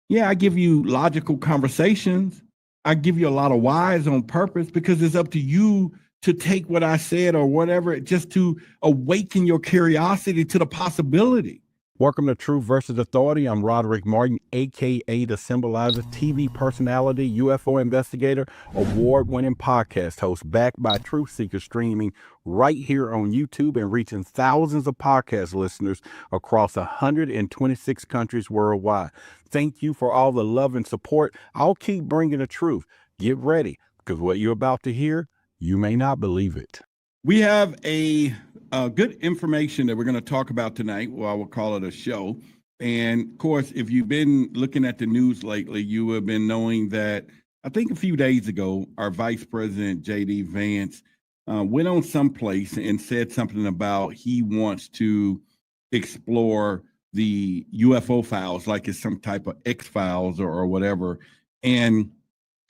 Yeah, I give you logical conversations. I give you a lot of whys on purpose because it's up to you to take what I said or whatever, just to awaken your curiosity to the possibility. Welcome to Truth versus Authority. I'm Roderick Martin, aka the Symbolizer, TV personality, UFO investigator, award-winning podcast host, backed by Truth Seekers, streaming right here on YouTube and reaching thousands of podcast listeners across 126 countries worldwide. Thank you for all the love and support. I'll keep bringing the truth. Get ready, because what you're about to hear, you may not believe it. We have a good information that we're going to talk about tonight. Well, I will call it a show. And of course, if you've been looking at the news lately, you have been knowing that I think a few days ago, our Vice President J.D. Vance went on someplace and said something about he wants to explore the UFO files, like it's some type of X-Files or whatever. And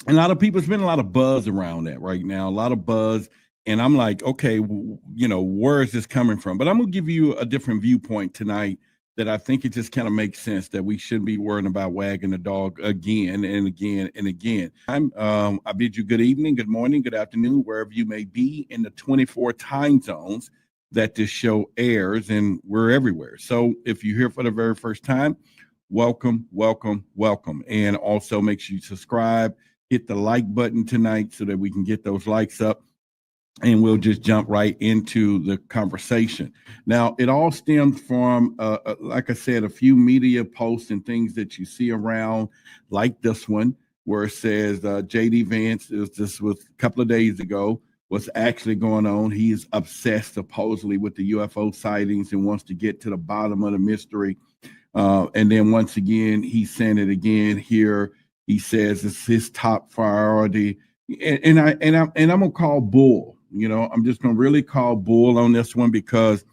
a lot of people, there's been a lot of buzz around that right now, a lot of buzz. And I'm like, okay, where is this coming from? But I'm going to give you a different viewpoint tonight that I think it just kind of makes sense that we shouldn't be worrying about wagging the dog again and again and again. I bid you good evening, good morning, good afternoon, wherever you may be in the 24 time zones that this show airs, and we're everywhere. So if you're here for the very first time, welcome, welcome, welcome. And also make sure you subscribe, hit the like button tonight so that we can get those likes up. And we'll just jump right into the conversation. Now, it all stems from, like I said, a few media posts and things that you see around, like this one, where it says JD Vance, this was a couple of days ago, what's actually going on. He is obsessed, supposedly, with the UFO sightings and wants to get to the bottom of the mystery. And then once again, he's saying it again here. He says it's his top priority. And I'm gonna call bull. I'm just going to really call bull on this one because,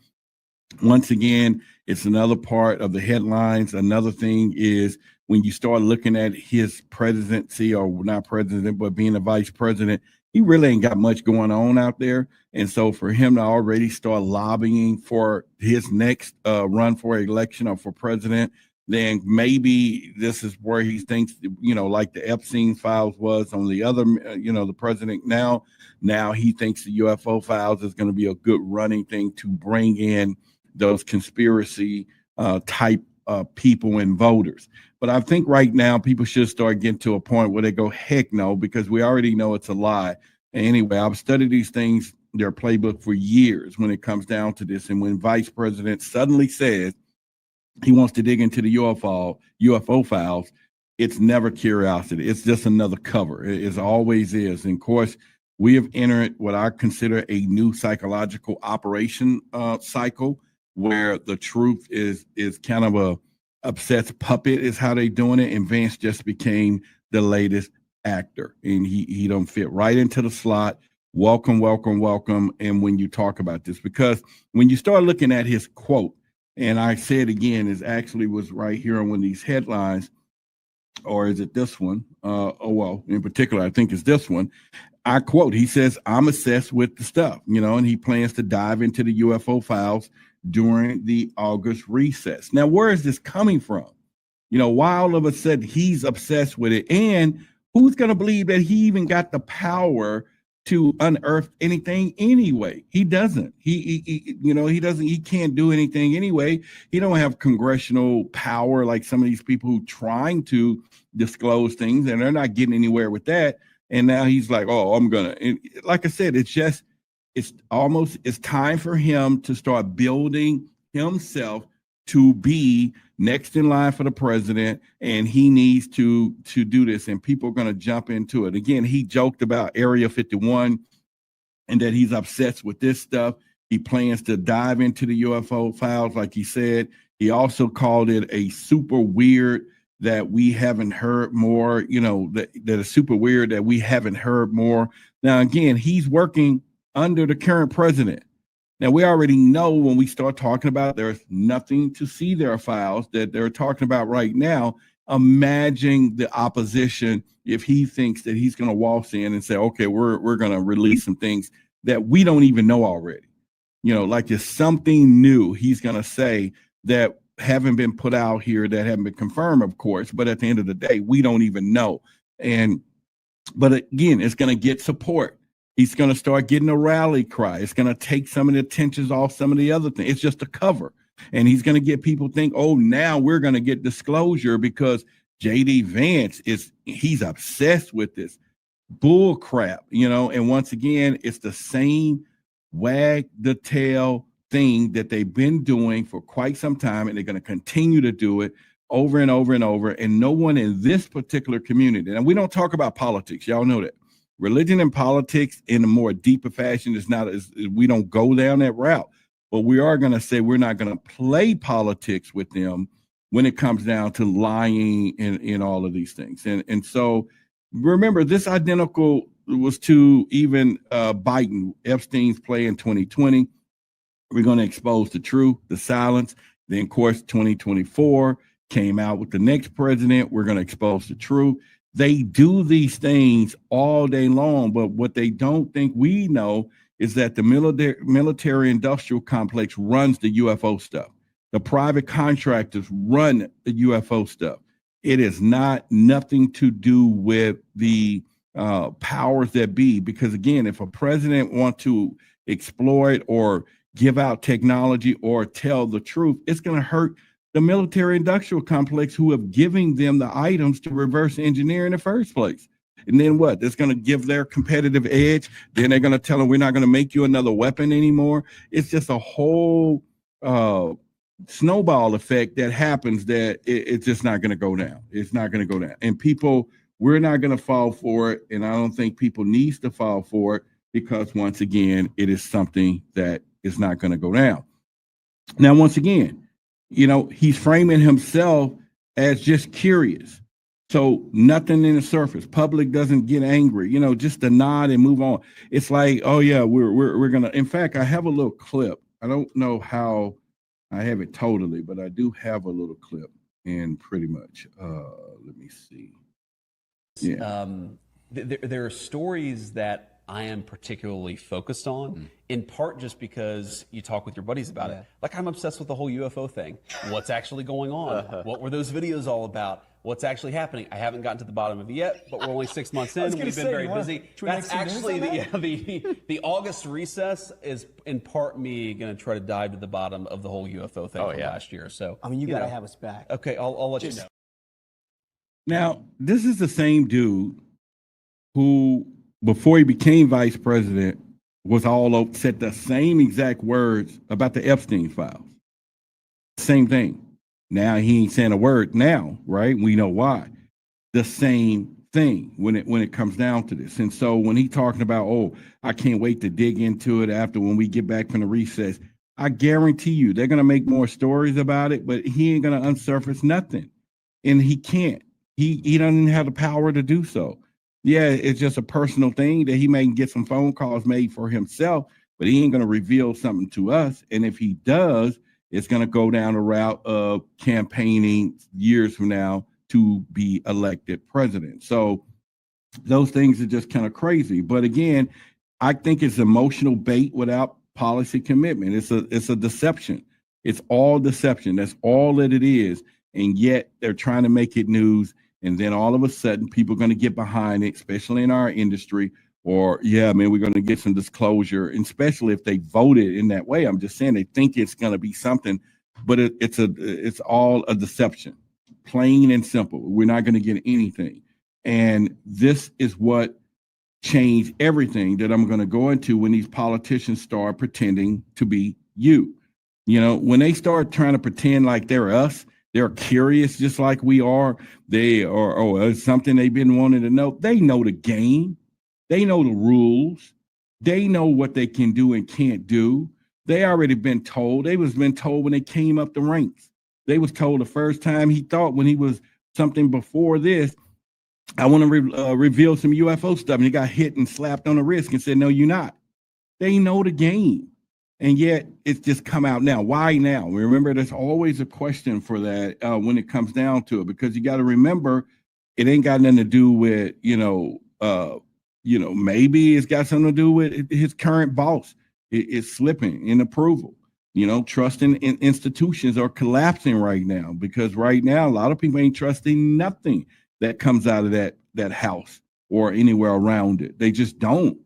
once again, it's another part of the headlines. Another thing is when you start looking at his presidency, or not president, but being a vice president, he really ain't got much going on out there. And so for him to already start lobbying for his next run for election or for president, then maybe this is where he thinks, like the Epstein files was on the other, the president now he thinks the UFO files is going to be a good running thing to bring in those conspiracy type people and voters. But I think right now people should start getting to a point where they go, heck no, because we already know it's a lie. And anyway, I've studied these things, their playbook, for years when it comes down to this. And when vice president suddenly says he wants to dig into the UFO files, it's never curiosity. It's just another cover. It always is. And of course, we have entered what I consider a new psychological operation cycle, where the truth is kind of a obsessed puppet is how they doing it. And Vance just became the latest actor, and he don't fit right into the slot. Welcome, welcome, welcome. And when you talk about this, because when you start looking at his quote, and I say it again, is actually was right here on one of these headlines, or is it this one? In particular, I think it's this one. I quote, he says, I'm obsessed with the stuff, and he plans to dive into the UFO files during the August recess. Now, where is this coming from? Why all of a sudden he's obsessed with it? And who's going to believe that he even got the power to unearth anything anyway? He doesn't. He doesn't. He can't do anything anyway. He don't have congressional power like some of these people who trying to disclose things, and they're not getting anywhere with that. And now he's like, oh, I'm gonna. And like I said, it's time for him to start building himself to be next in line for the president, and he needs to do this, and people are going to jump into it. Again, he joked about Area 51 and that he's obsessed with this stuff. He plans to dive into the UFO files, like he said. He also called it a super weird that we haven't heard more, that is super weird that we haven't heard more. Now, again, he's working under the current president. Now, we already know when we start talking about there's nothing to see their files that they're talking about right now. Imagine the opposition if he thinks that he's going to waltz in and say, okay, we're going to release some things that we don't even know already. Like it's something new he's going to say that haven't been put out here that haven't been confirmed, of course, but at the end of the day, we don't even know. But again, it's going to get support. He's going to start getting a rally cry. It's going to take some of the attentions off some of the other things. It's just a cover. And he's going to get people think, oh, now we're going to get disclosure because JD Vance he's obsessed with this bull crap, and once again, it's the same wag the tail thing that they've been doing for quite some time, and they're going to continue to do it over and over and over. And no one in this particular community, and we don't talk about politics, y'all know that religion and politics in a more deeper fashion is not, we don't go down that route, but we are going to say we're not going to play politics with them when it comes down to lying and all of these things. And so remember, this identical was to even Biden, Epstein's play in 2020. We're going to expose the truth, the silence. Then, of course, 2024 came out with the next president. We're going to expose the truth. They do these things all day long, but what they don't think we know is that the military industrial complex runs the UFO stuff. The private contractors run the UFO stuff. It is nothing to do with the powers that be, because again, if a president wants to exploit or give out technology or tell the truth, it's going to hurt the military industrial complex who have given them the items to reverse engineer in the first place. And then what? That's going to give their competitive edge. Then they're going to tell them we're not going to make you another weapon anymore. It's just a whole snowball effect that happens that it's just not going to go down. It's not going to go down. And people, we're not going to fall for it. And I don't think people needs to fall for it because once again, it is something that is not going to go down. Now, once again, he's framing himself as just curious. So nothing in the surface. Public doesn't get angry, just to nod and move on. It's like, oh yeah, we're going to, in fact, I have a little clip. I don't know how I have it totally, but I do have a little clip, and pretty much, let me see. Yeah. There are stories that I am particularly focused on, in part just because you talk with your buddies about it. Like, I'm obsessed with the whole UFO thing. What's actually going on? What were those videos all about? What's actually happening? I haven't gotten to the bottom of it yet, but we're only 6 months in. We've been very busy. That's actually the August recess is in part me going to try to dive to the bottom of the whole UFO thing from last year. So I mean, you got to have us back. Okay, I'll let you know. Now, this is the same dude who, before he became vice president, was all over, said the same exact words about the Epstein files. Same thing. Now he ain't saying a word now, right? We know why. The same thing when it comes down to this. And so when he talking about, oh, I can't wait to dig into it after when we get back from the recess, I guarantee you they're going to make more stories about it, but he ain't going to unsurface nothing. And he can't. He doesn't have the power to do so. Yeah, it's just a personal thing that he may get some phone calls made for himself, but he ain't going to reveal something to us. And if he does, it's going to go down a route of campaigning years from now to be elected president. So those things are just kind of crazy. But again, I think it's emotional bait without policy commitment. It's a deception. It's all deception. That's all that it is. And yet they're trying to make it news. And then all of a sudden, people are going to get behind it, especially in our industry. Or, yeah, man, we're going to get some disclosure, and especially if they voted in that way. I'm just saying they think it's going to be something, but it's all a deception, plain and simple. We're not going to get anything. And this is what changed everything that I'm going to go into when these politicians start pretending to be you. When they start trying to pretend like they're us, they're curious just like we are. They are, it's something they've been wanting to know. They know the game. They know the rules. They know what they can do and can't do. They already been told. They was been told when they came up the ranks. They was told the first time he thought when he was something before this, I want to reveal some UFO stuff. And he got hit and slapped on the wrist and said, no, you're not. They know the game. And yet it's just come out now. Why now? Remember, there's always a question for that when it comes down to it, because you got to remember it ain't got nothing to do with, maybe it's got something to do with his current boss is slipping in approval. You know, trusting in institutions are collapsing right now, because right now a lot of people ain't trusting nothing that comes out of that house or anywhere around it. They just don't,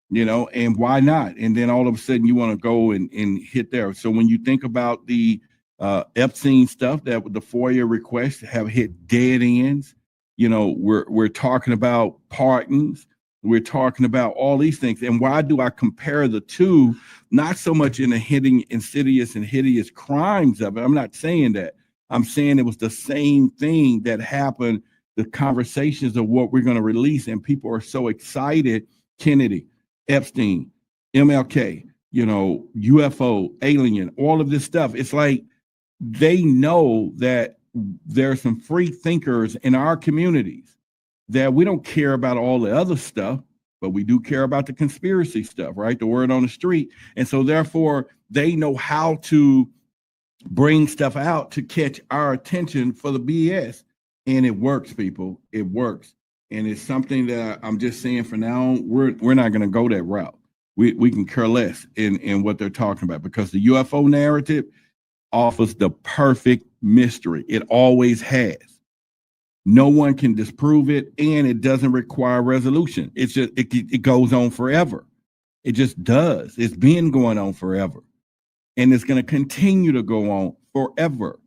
you know, and why not? And then all of a sudden you want to go and hit there. So when you think about the Epstein stuff, that the FOIA requests have hit dead ends, you know, we're talking about pardons. We're talking about all these things. And why do I compare the two? Not so much in the hitting insidious and hideous crimes of it. I'm not saying that. I'm saying it was the same thing that happened, the conversations of what we're going to release. And people are so excited. Kennedy, Epstein, MLK, you know, UFO, alien, all of this stuff. It's like they know that there are some free thinkers in our communities that we don't care about all the other stuff, but we do care about the conspiracy stuff, right? The word on the street. And so therefore they know how to bring stuff out to catch our attention for the BS. And it works, people. It works. And it's something that I'm just saying for now, we're not going to go that route. We can care less in what they're talking about, because the UFO narrative offers the perfect mystery. It always has. No one can disprove it, and it doesn't require resolution. It's just it goes on forever. It just does. It's been going on forever, and it's going to continue to go on forever.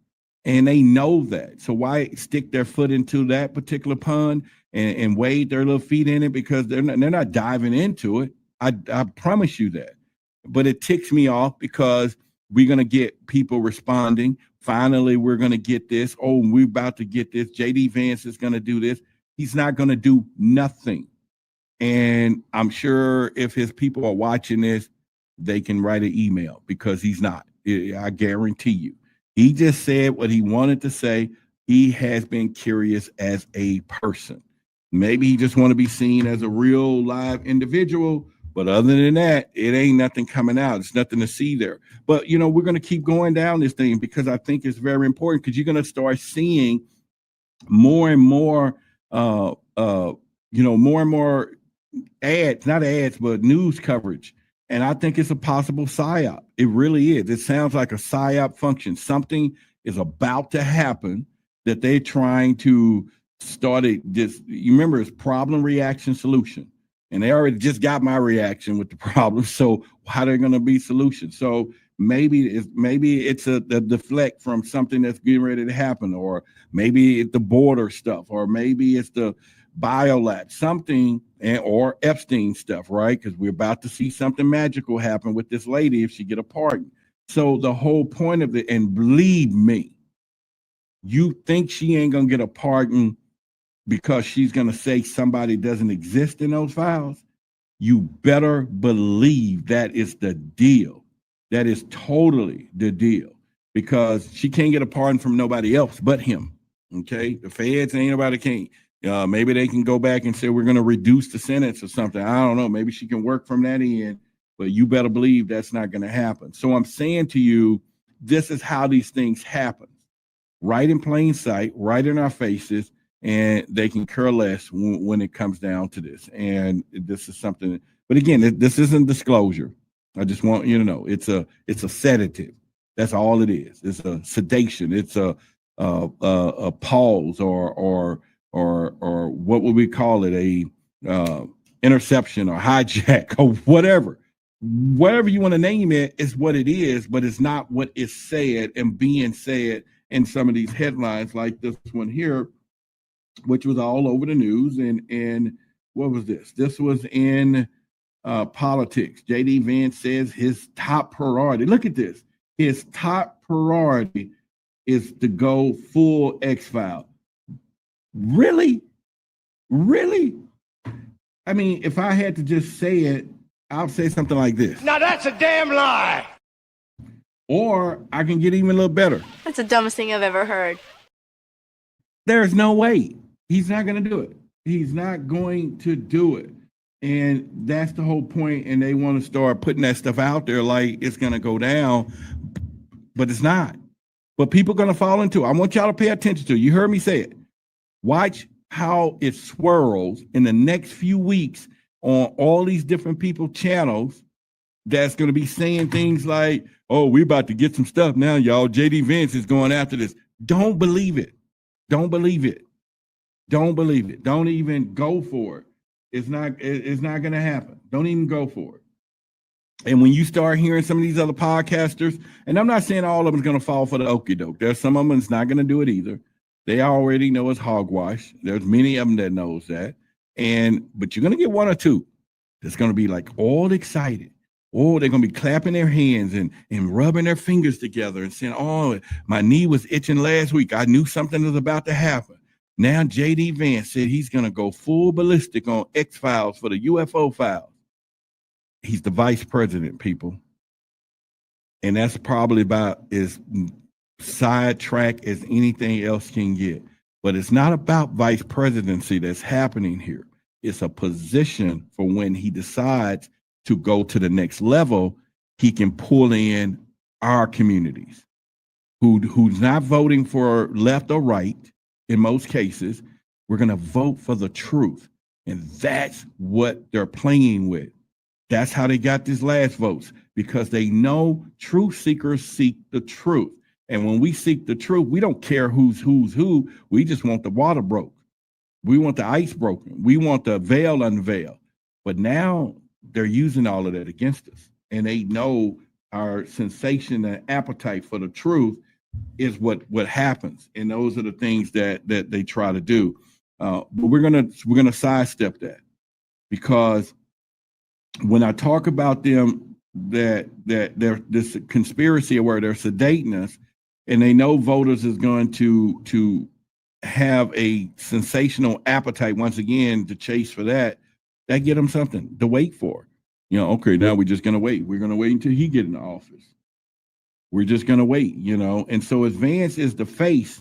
And they know that. So why stick their foot into that particular pond and wade their little feet in it? Because they're not diving into it. I promise you that. But it ticks me off, because we're going to get people responding. Finally, we're going to get this. Oh, we're about to get this. JD Vance is going to do this. He's not going to do nothing. And I'm sure if his people are watching this, they can write an email, because he's not. I guarantee you. He just said what he wanted to say. He has been curious as a person. Maybe he just want to be seen as a real live individual. But other than that, it ain't nothing coming out. It's nothing to see there. But, you know, we're going to keep going down this thing, because I think it's very important, because you're going to start seeing more and more, more and more ads, not ads, but news coverage. And I think it's a possible PSYOP. It really is. It sounds like a PSYOP function. Something is about to happen that they're trying to start this. You remember, it's problem, reaction, solution. And they already just got my reaction with the problem. So how are they going to be solutions? So maybe it's a deflect from something that's getting ready to happen, or maybe it's the border stuff, or maybe it's the biolab, something, or Epstein stuff, right? Because we're about to see something magical happen with this lady if she get a pardon. So the whole point of it, and believe me, you think she ain't going to get a pardon because she's going to say somebody doesn't exist in those files? You better believe that is the deal. That is totally the deal, because she can't get a pardon from nobody else but him. Okay, the feds, ain't nobody can. Maybe they can go back and say we're going to reduce the sentence or something. I don't know. Maybe she can work from that end, but you better believe that's not going to happen. So I'm saying to you, this is how these things happen, right in plain sight, right in our faces. And they can care less when it comes down to this. And this is something, but again, this isn't disclosure. I just want you to know it's a sedative. That's all it is. It's a sedation. It's a pause, or what would we call it? A interception or hijack or whatever. Whatever you want to name it is what it is, but it's not what is said and being said in some of these headlines like this one here, which was all over the news. And what was this? This was in politics. JD Vance says his top priority, look at this, his top priority is to go full X-File. Really? I mean, if I had to just say it, I'll say something like this. Now that's a damn lie. Or I can get even a little better. That's the dumbest thing I've ever heard. There's no way. He's not going to do it. He's not going to do it. And that's the whole point. And they want to start putting that stuff out there like it's going to go down, but it's not. But people are going to fall into it. I want y'all to pay attention to it. You heard me say it. Watch how it swirls in the next few weeks on all these different people channels. that's going to be saying things like, oh, we're about to get some stuff now, y'all. JD Vance is going after this. Don't believe it. Don't believe it. Don't believe it. Don't even go for it. It's not going to happen. Don't even go for it. And when you start hearing some of these other podcasters, and I'm not saying all of them is going to fall for the okie doke. There's some of them that's not going to do it either. They already know it's hogwash. There's many of them that knows that. But you're going to get one or two that's going to be like all excited. Oh, they're going to be clapping their hands and rubbing their fingers together and saying, oh, my knee was itching last week. I knew something was about to happen. Now JD Vance said he's going to go full ballistic on X-Files for the UFO files. He's the vice president, people. And that's probably about as sidetrack as anything else can get. But it's not about vice presidency that's happening here. It's a position for when he decides to go to the next level, he can pull in our communities who's not voting for left or right. In most cases, we're going to vote for the truth. And that's what they're playing with. That's how they got these last votes, because they know truth seekers seek the truth. And when we seek the truth, we don't care who's who. We just want the water broke. We want the ice broken. We want the veil unveiled. But now they're using all of that against us. And they know our sensation and appetite for the truth is what happens. And those are the things that they try to do. But we're gonna sidestep that, because when I talk about them that they're this conspiracy where they're sedating us, and they know voters is going to have a sensational appetite once again to chase for that get them something to wait for. Okay, now we're just going to wait. We're going to wait until he get in the office. We're just going to wait, And so as Vance is the face,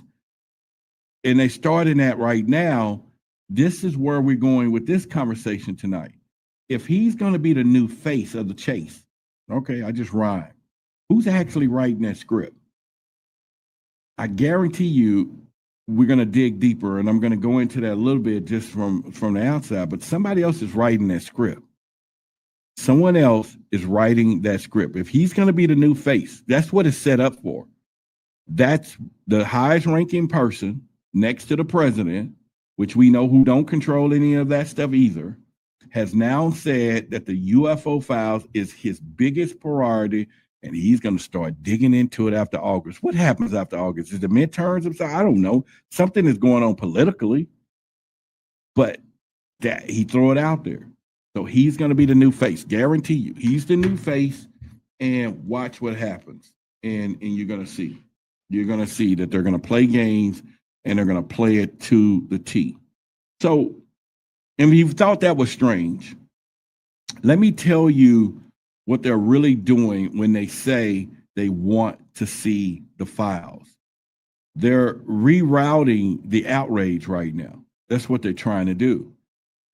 and they starting that right now, this is where we're going with this conversation tonight. If he's going to be the new face of the chase, okay, I just rhyme. Who's actually writing that script? I guarantee you we're going to dig deeper, and I'm going to go into that a little bit just from the outside, but somebody else is writing that script. Someone else is writing that script. If he's going to be the new face, that's what it's set up for. That's the highest ranking person next to the president, which we know who don't control any of that stuff either, has now said that the UFO files is his biggest priority, and he's going to start digging into it after August. What happens after August? Is the midterms? I don't know. Something is going on politically, but that he threw it out there. So he's going to be the new face. Guarantee you, he's the new face. And watch what happens. And you're going to see. You're going to see that they're going to play games, and they're going to play it to the T. So, and if you thought that was strange, let me tell you what they're really doing when they say they want to see the files. They're rerouting the outrage right now. That's what they're trying to do.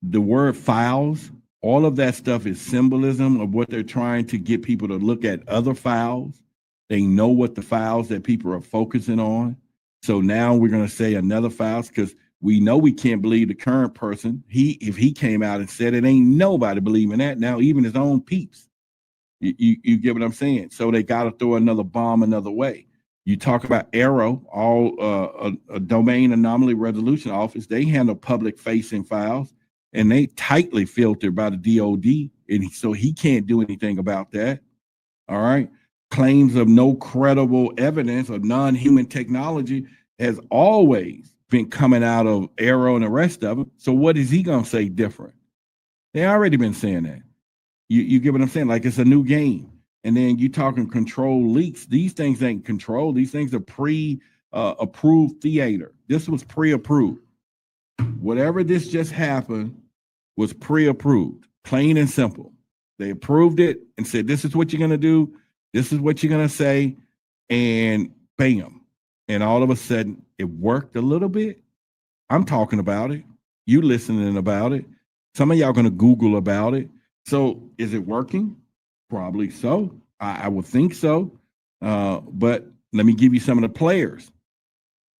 The word files, all of that stuff is symbolism of what they're trying to get people to look at other files. They know what the files that people are focusing on. So now we're going to say another files, because we know we can't believe the current person. If he came out and said it, ain't nobody believing that now, even his own peeps. You get what I'm saying? So they got to throw another bomb another way. You talk about Arrow, a domain anomaly resolution office. They handle public facing files, and they tightly filtered by the DOD. And so he can't do anything about that. All right. Claims of no credible evidence of non-human technology has always been coming out of Arrow and the rest of them. So what is he going to say different? They already been saying that. You get what I'm saying? Like it's a new game. And then you talking control leaks. These things ain't controlled. These things are pre-approved theater. This was pre-approved. Whatever this just happened was pre-approved, plain and simple. They approved it and said, this is what you're going to do. This is what you're going to say. And bam. And all of a sudden it worked a little bit. I'm talking about it. You listening about it. Some of y'all going to Google about it. So is it working? Probably so. I would think so. But let me give you some of the players.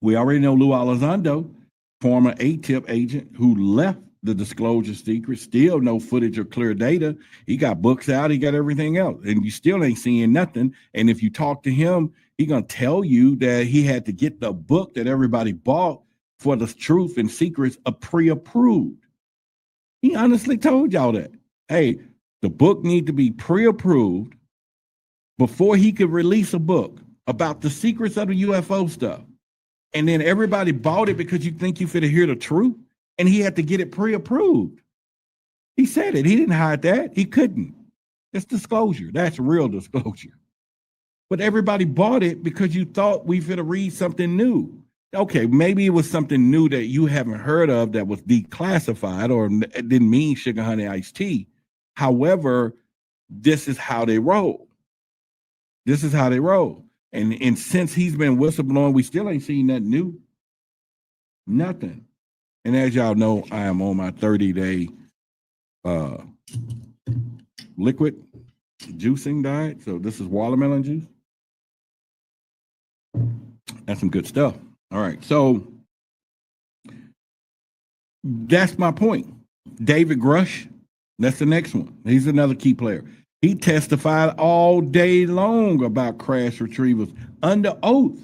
We already know Lou Elizondo, former ATIP agent who left the disclosure secret, still no footage or clear data. He got books out, he got everything else, and you still ain't seeing nothing. And if you talk to him, he gonna tell you that he had to get the book that everybody bought for the truth and secrets pre-approved. He honestly told y'all that. Hey, the book need to be pre-approved before he could release a book about the secrets of the UFO stuff. And then everybody bought it because you think you fit to hear the truth. And he had to get it pre-approved. He said it. He didn't hide that. He couldn't. It's disclosure. That's real disclosure. But everybody bought it because you thought we fit to read something new. Okay, maybe it was something new that you haven't heard of that was declassified or it didn't mean sugar, honey, iced tea. However, this is how they roll. This is how they roll. And since he's been whistleblowing, we still ain't seen nothing new. Nothing. And as y'all know, I am on my 30-day liquid juicing diet. So this is watermelon juice. That's some good stuff. All right. So that's my point. David Grush, that's the next one. He's another key player. He testified all day long about crash retrievals under oath.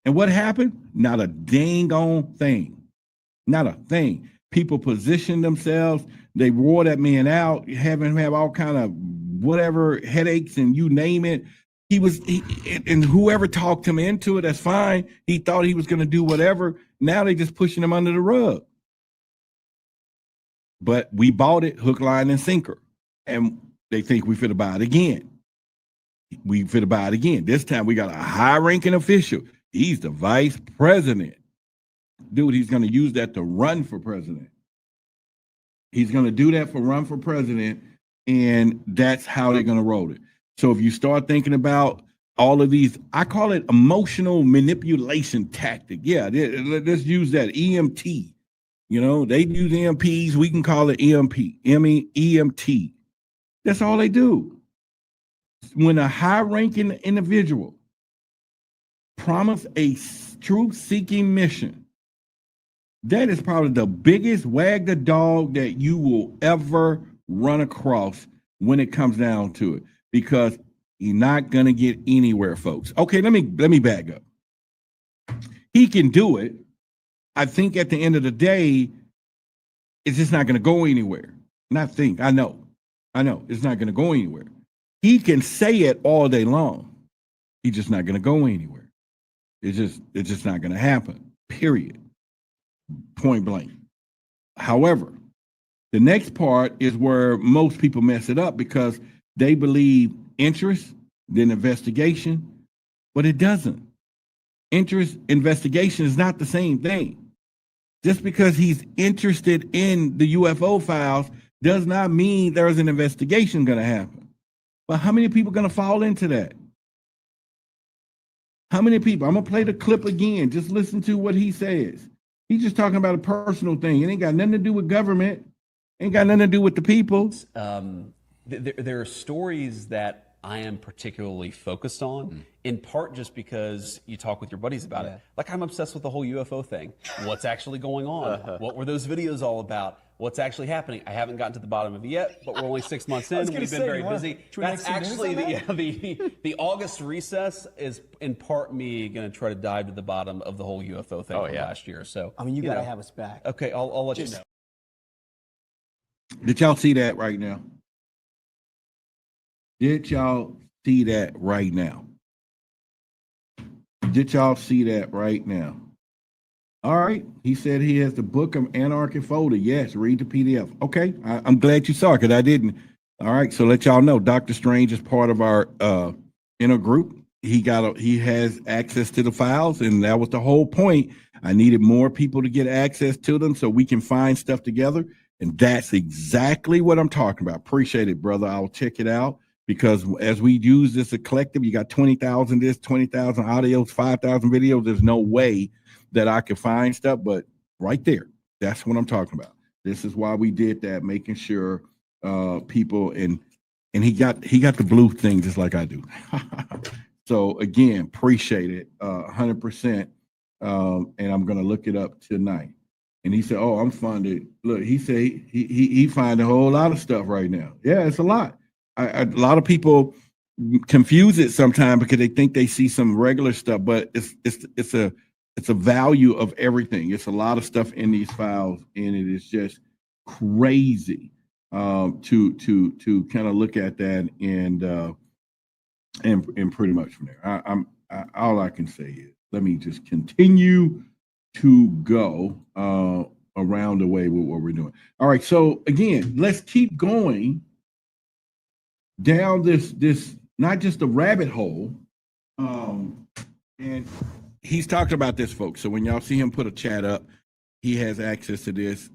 And what happened? Not a dang on thing. Not a thing. People positioned themselves. They wore that man out, having him have all kind of whatever headaches and you name it. And whoever talked him into it, that's fine. He thought he was going to do whatever. Now they just pushing him under the rug. But we bought it hook, line, and sinker. And they think we fit to buy it again. We fit to buy it again. This time we got a high-ranking official. He's the vice president. Dude, he's going to use that to run for president. He's going to do that for run for president, and that's how they're going to roll it. So if you start thinking about all of these, I call it emotional manipulation tactic. Yeah, let's use that EMT. You know, they use EMPs. We can call it EMT. That's all they do. When a high-ranking individual promise a truth-seeking mission, that is probably the biggest wag the dog that you will ever run across when it comes down to it, because you're not going to get anywhere, folks. Okay, let me back up. He can do it. I think at the end of the day, it's just not going to go anywhere. I know it's not going to go anywhere. He can say it all day long. He's just not going to go anywhere. It's just not going to happen, period. Point blank. However, the next part is where most people mess it up because they believe interest, then investigation, but it doesn't. Interest, investigation is not the same thing. Just because he's interested in the UFO files does not mean there's an investigation going to happen. But how many people are going to fall into that? How many people? I'm going to play the clip again. Just listen to what he says. He's just talking about a personal thing. It ain't got nothing to do with government. Ain't got nothing to do with the people. There are stories that I am particularly focused on, in part just because you talk with your buddies about it. Like, I'm obsessed with the whole UFO thing. What's actually going on? What were those videos all about? What's actually happening? I haven't gotten to the bottom of it yet, but we're only 6 months in. We've been very busy. That's actually the August recess is in part me going to try to dive to the bottom of the whole UFO thing from last year. So I mean, you got to have us back. Okay, I'll let you know. Did y'all see that right now? Did y'all see that right now? Did y'all see that right now? All right. He said he has the Book of Anarchy folder. Yes, read the PDF. Okay. I'm glad you saw it because I didn't. All right. So let y'all know Dr. Strange is part of our inner group. He has access to the files, and that was the whole point. I needed more people to get access to them so we can find stuff together. And that's exactly what I'm talking about. Appreciate it, brother. I'll check it out. Because as we use this as a collective, you got 20,000 this, 20,000 audios, 5,000 videos. There's no way that I could find stuff, but right there, that's what I'm talking about. This is why we did that, making sure people and he got the blue thing just like I do. So again, appreciate it 100%. And I'm gonna look it up tonight. And he said, "Oh, I'm funded." Look, he said he find a whole lot of stuff right now. Yeah, it's a lot. A lot of people confuse it sometimes because they think they see some regular stuff, but it's a value of everything. It's a lot of stuff in these files, and it is just crazy to kind of look at that and pretty much from there. All I can say is let me just continue to go around the way with what we're doing. All right, so again, let's keep going down this not just a rabbit hole. And he's talked about this, folks. So when y'all see him put a chat up, he has access to this.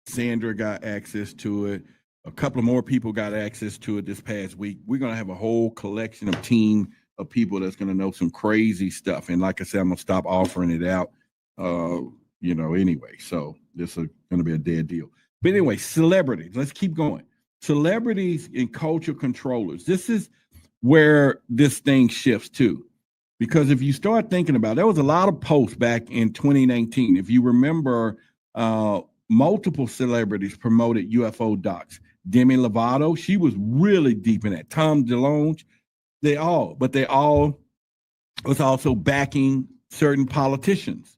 Sandra got access to it. A couple of more people got access to it this past week. We're gonna have a whole collection of team of people that's gonna know some crazy stuff. And like I said, I'm gonna stop offering it out. Anyway, so this is gonna be a dead deal. But anyway, celebrities. Let's keep going. Celebrities and culture controllers. This is where this thing shifts to. Because if you start thinking about it, there was a lot of posts back in 2019. If you remember, multiple celebrities promoted UFO docs. Demi Lovato, she was really deep in that. Tom DeLonge, they all was also backing certain politicians.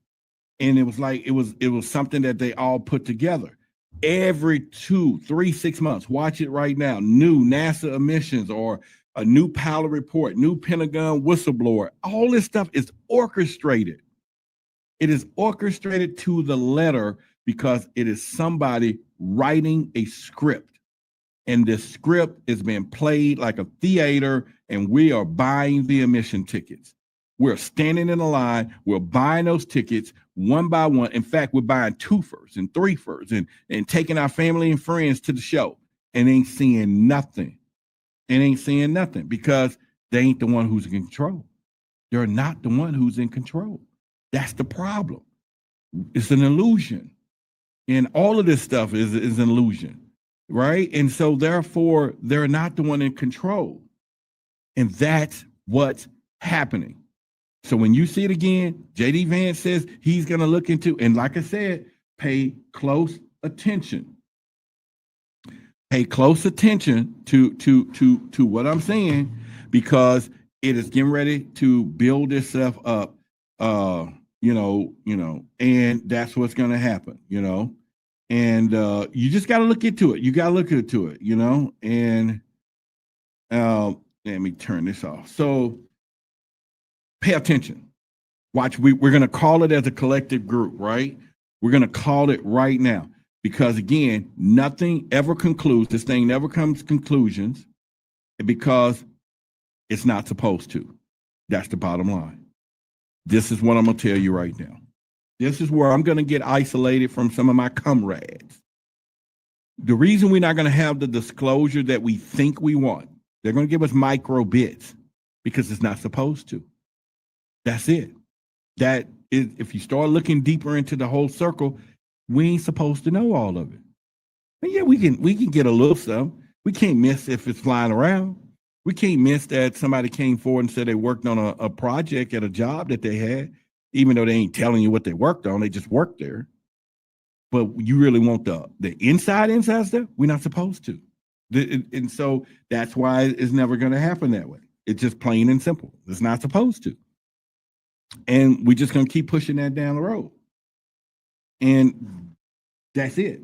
And it was like it was something that they all put together. Every 2, 3, 6 months, watch it right now. New NASA emissions or a new Powell report, new Pentagon whistleblower. All this stuff is orchestrated. It is orchestrated to the letter because it is somebody writing a script. And this script is being played like a theater, and we are buying the admission tickets. We're standing in a line. We're buying those tickets one by one. In fact, we're buying 2-fers and 3-fers and taking our family and friends to the show and ain't seeing nothing. And ain't seeing nothing because they ain't the one who's in control. They're not the one who's in control. That's the problem. It's an illusion. And all of this stuff is an illusion, right? And so therefore, they're not the one in control. And that's what's happening. So when you see it again, JD Vance says he's going to look into, and like I said, pay close attention. Pay close attention to what I'm saying, because it is getting ready to build itself up, and that's what's going to happen, and you just got to look into it. You got to look into it, and let me turn this off. So pay attention. Watch. We're going to call it as a collective group, right? We're going to call it right now. Because again, nothing ever concludes. This thing never comes to conclusions because it's not supposed to. That's the bottom line. This is what I'm going to tell you right now. This is where I'm going to get isolated from some of my comrades. The reason we're not going to have the disclosure that we think we want, they're going to give us micro bits because it's not supposed to. That's it. That is, if you start looking deeper into the whole circle, we ain't supposed to know all of it. But yeah, we can get a little stuff. We can't miss if it's flying around. We can't miss that somebody came forward and said they worked on a project at a job that they had, even though they ain't telling you what they worked on. They just worked there. But you really want the inside stuff? We're not supposed to. And so that's why it's never going to happen that way. It's just plain and simple. It's not supposed to. And we're just going to keep pushing that down the road. And that's it.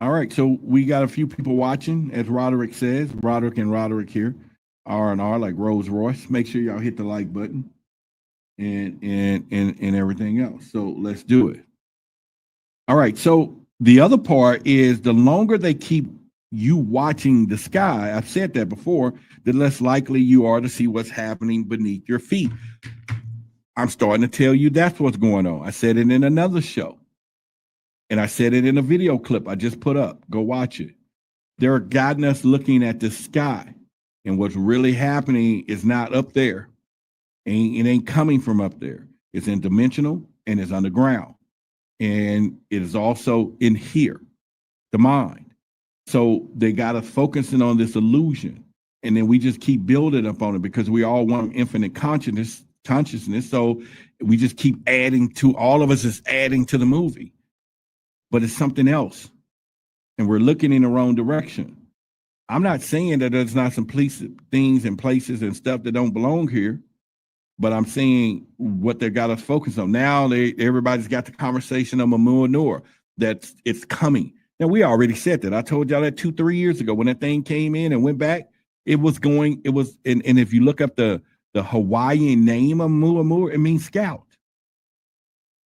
All right, so we got a few people watching, as Roderick says. Roderick and Roderick here, R&R, like Rolls Royce. Make sure y'all hit the like button and everything else. So let's do it. All right, so the other part is the longer they keep you watching the sky, I've said that before, the less likely you are to see what's happening beneath your feet. I'm starting to tell you that's what's going on. I said it in another show. And I said it in a video clip I just put up. Go watch it. They're guiding us looking at the sky. And what's really happening is not up there. It ain't coming from up there. It's interdimensional and it's underground. And it is also in here, the mind. So they got us focusing on this illusion. And then we just keep building up on it because we all want infinite consciousness. So we just keep adding to, all of us is adding to the movie. but it's something else. And we're looking in the wrong direction. I'm not saying that there's not some things and places and stuff that don't belong here, but I'm saying what they got us focused on. Now everybody's got the conversation of Oumuamua, that it's coming. Now, we already said that. I told y'all that 2-3 years ago when that thing came in and went back. And if you look up the Hawaiian name of Oumuamua, it means scout.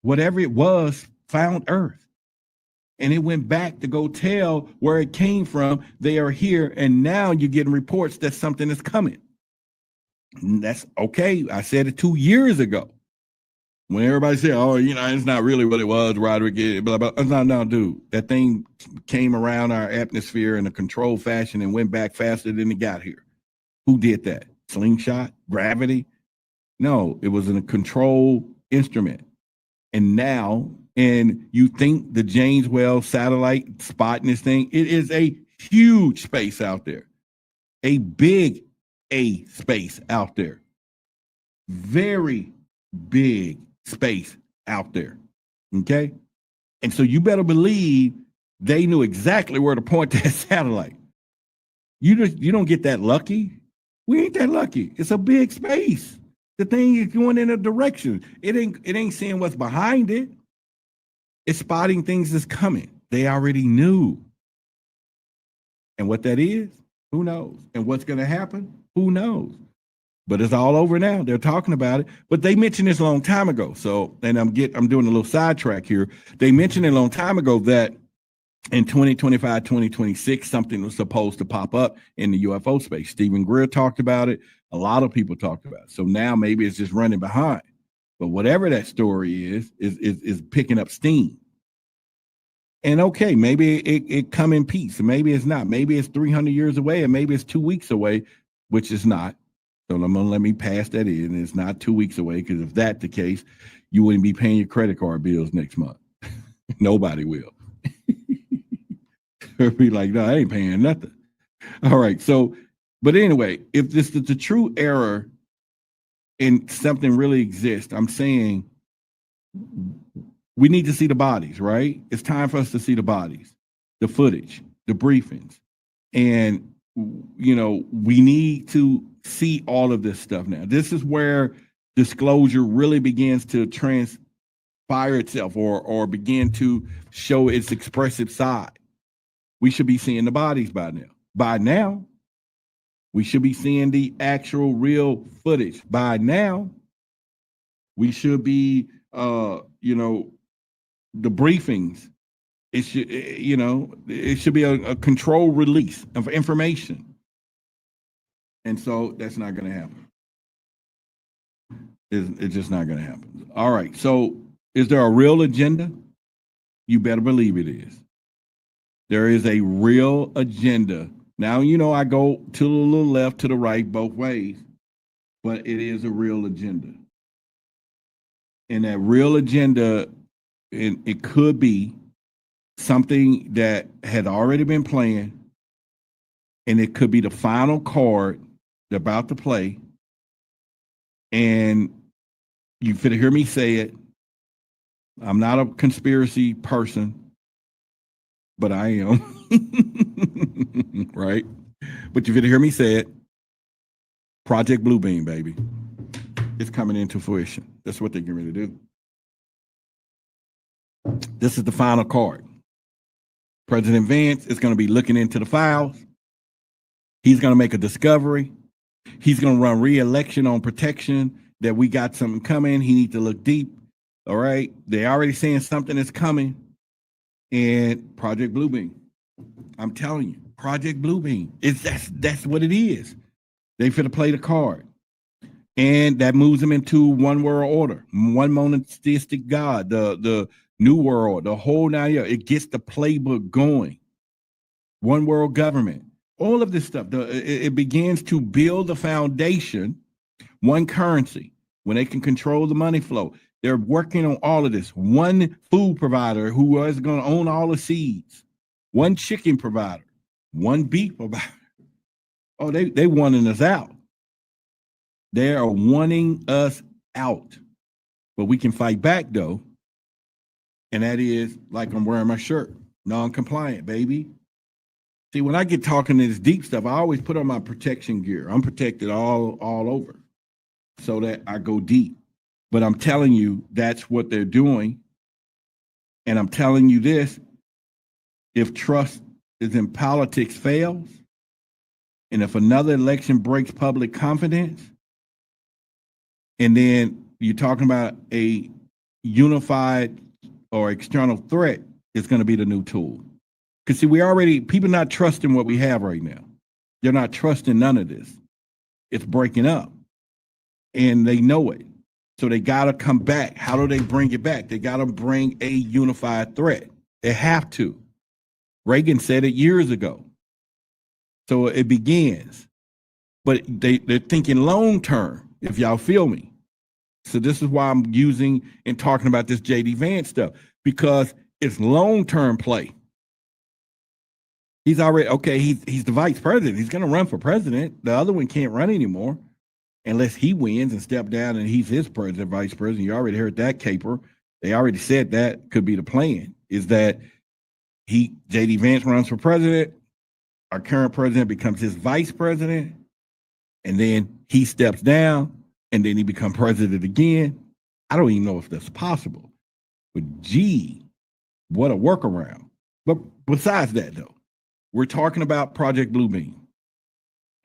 Whatever it was, found Earth. And it went back to go tell where it came from. They are here, and now you're getting reports that something is coming. And that's okay. I said it 2 years ago. When everybody said, oh, it's not really what it was, Roderick, blah, blah. No, dude. That thing came around our atmosphere in a controlled fashion and went back faster than it got here. Who did that? Slingshot? Gravity? No, it was in a controlled instrument. And you think the James Webb satellite spotting this thing, it is a huge space out there. A big space out there. Very big space out there. Okay? And so you better believe they knew exactly where to point that satellite. You don't get that lucky. We ain't that lucky. It's a big space. The thing is going in a direction. It ain't seeing what's behind it. It's spotting things that's coming. They already knew. And what that is, who knows? And what's going to happen, who knows? But it's all over now. They're talking about it. But they mentioned this a long time ago. So, and I'm doing a little sidetrack here. They mentioned it a long time ago that in 2025, 2026, something was supposed to pop up in the UFO space. Stephen Greer talked about it. A lot of people talked about it. So now maybe it's just running behind. But whatever that story is picking up steam. And okay, maybe it come in peace. Maybe it's not. Maybe it's 300 years away, and maybe it's 2 weeks away, which is not. So I'm gonna let me pass that in. It's not 2 weeks away, because if that's the case, you wouldn't be paying your credit card bills next month. Nobody will. They'll be like, no, I ain't paying nothing. All right. So, but anyway, if this is the true error and something really exists, I'm saying we need to see the bodies, right? It's time for us to see the bodies, the footage, the briefings. And, we need to see all of this stuff now. This is where disclosure really begins to transpire itself or begin to show its expressive side. We should be seeing the bodies by now. By now, we should be seeing the actual real footage. By now, we should be, the briefings. It should be a controlled release of information. And so that's not going to happen. It's just not going to happen. All right. So is there a real agenda? You better believe it is. There is a real agenda. Now, I go to the little left, to the right, both ways, but it is a real agenda. And that real agenda, it could be something that had already been planned, and it could be the final card they're about to play. And you fit to hear me say it. I'm not a conspiracy person, but I am. Right? But you fit to hear me say it. Project Bluebeam, baby. It's coming into fruition. That's what they're getting ready to do. This is the final card. President Vance is going to be looking into the files. He's going to make a discovery. He's going to run re-election on protection that we got something coming. He needs to look deep. All right. They're already saying something is coming. And Project Bluebeam. I'm telling you, Project Bluebeam. That's what it is. They finna play the card. And that moves them into one world order, one monotheistic God, the new world, the whole 9 years. It gets the playbook going. One world government, all of this stuff. It begins to build the foundation. One currency, when they can control the money flow. They're working on all of this. One food provider who is going to own all the seeds. One chicken provider. One beef provider. Oh, they wanting us out. They are wanting us out. But we can fight back, though. And that is like I'm wearing my shirt, non-compliant, baby. See, when I get talking to this deep stuff, I always put on my protection gear. I'm protected all over so that I go deep. But I'm telling you, that's what they're doing. And I'm telling you this, if trust is in politics fails, and if another election breaks public confidence, and then you're talking about a unified or external threat, it's going to be the new tool. Because see, people not trusting what we have right now. They're not trusting none of this. It's breaking up. And they know it. So they got to come back. How do they bring it back? They got to bring a unified threat. They have to. Reagan said it years ago. So it begins. But they're thinking long term, if y'all feel me. So this is why I'm using and talking about this JD Vance stuff, because it's long term play. He's already, okay, he's the vice president. He's going to run for president. The other one can't run anymore unless he wins and step down and he's his president, vice president. You already heard that caper. They already said that could be the plan, is that JD Vance runs for president, our current president becomes his vice president, and then he steps down, and then he becomes president again. I don't even know if that's possible. But gee, what a workaround. But besides that, though, we're talking about Project Bluebeam,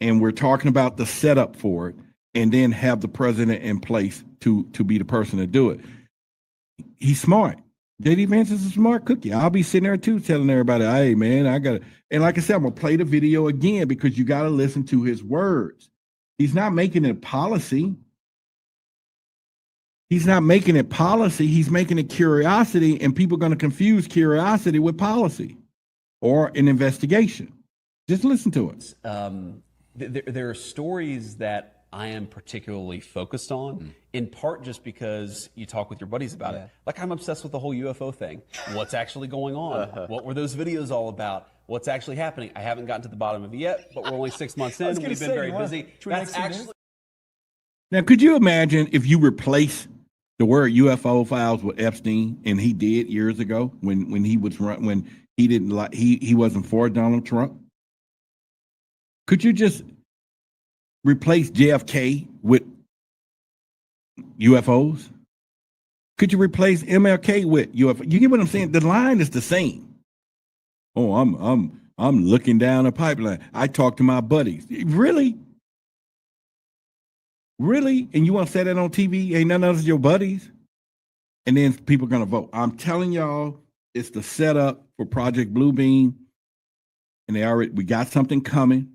and we're talking about the setup for it, and then have the president in place to be the person to do it. He's smart. JD Vance is a smart cookie. I'll be sitting there too telling everybody, hey, man, I got to. And like I said, I'm going to play the video again because you got to listen to his words. He's not making it policy. He's not making it policy. He's making it curiosity, and people are going to confuse curiosity with policy or an investigation. Just listen to it. There are stories that I am particularly focused on, in part just because you talk with your buddies about it. Like, I'm obsessed with the whole UFO thing. What's actually going on? What were those videos all about? What's actually happening? I haven't gotten to the bottom of it yet, but we're only 6 months in. We've been very busy. That's actually. Now, could you imagine if you replace the word UFO files with Epstein, and he did years ago when he was when he didn't like he wasn't for Donald Trump? Could you just replace JFK with UFOs? Could you replace MLK with UFO? You get what I'm saying? The line is the same. Oh, I'm looking down a pipeline. I talk to my buddies. Really? Really? And you want to say that on TV? Ain't none of us your buddies? And then people are going to vote. I'm telling y'all, it's the setup for Project Bluebeam. And we got something coming.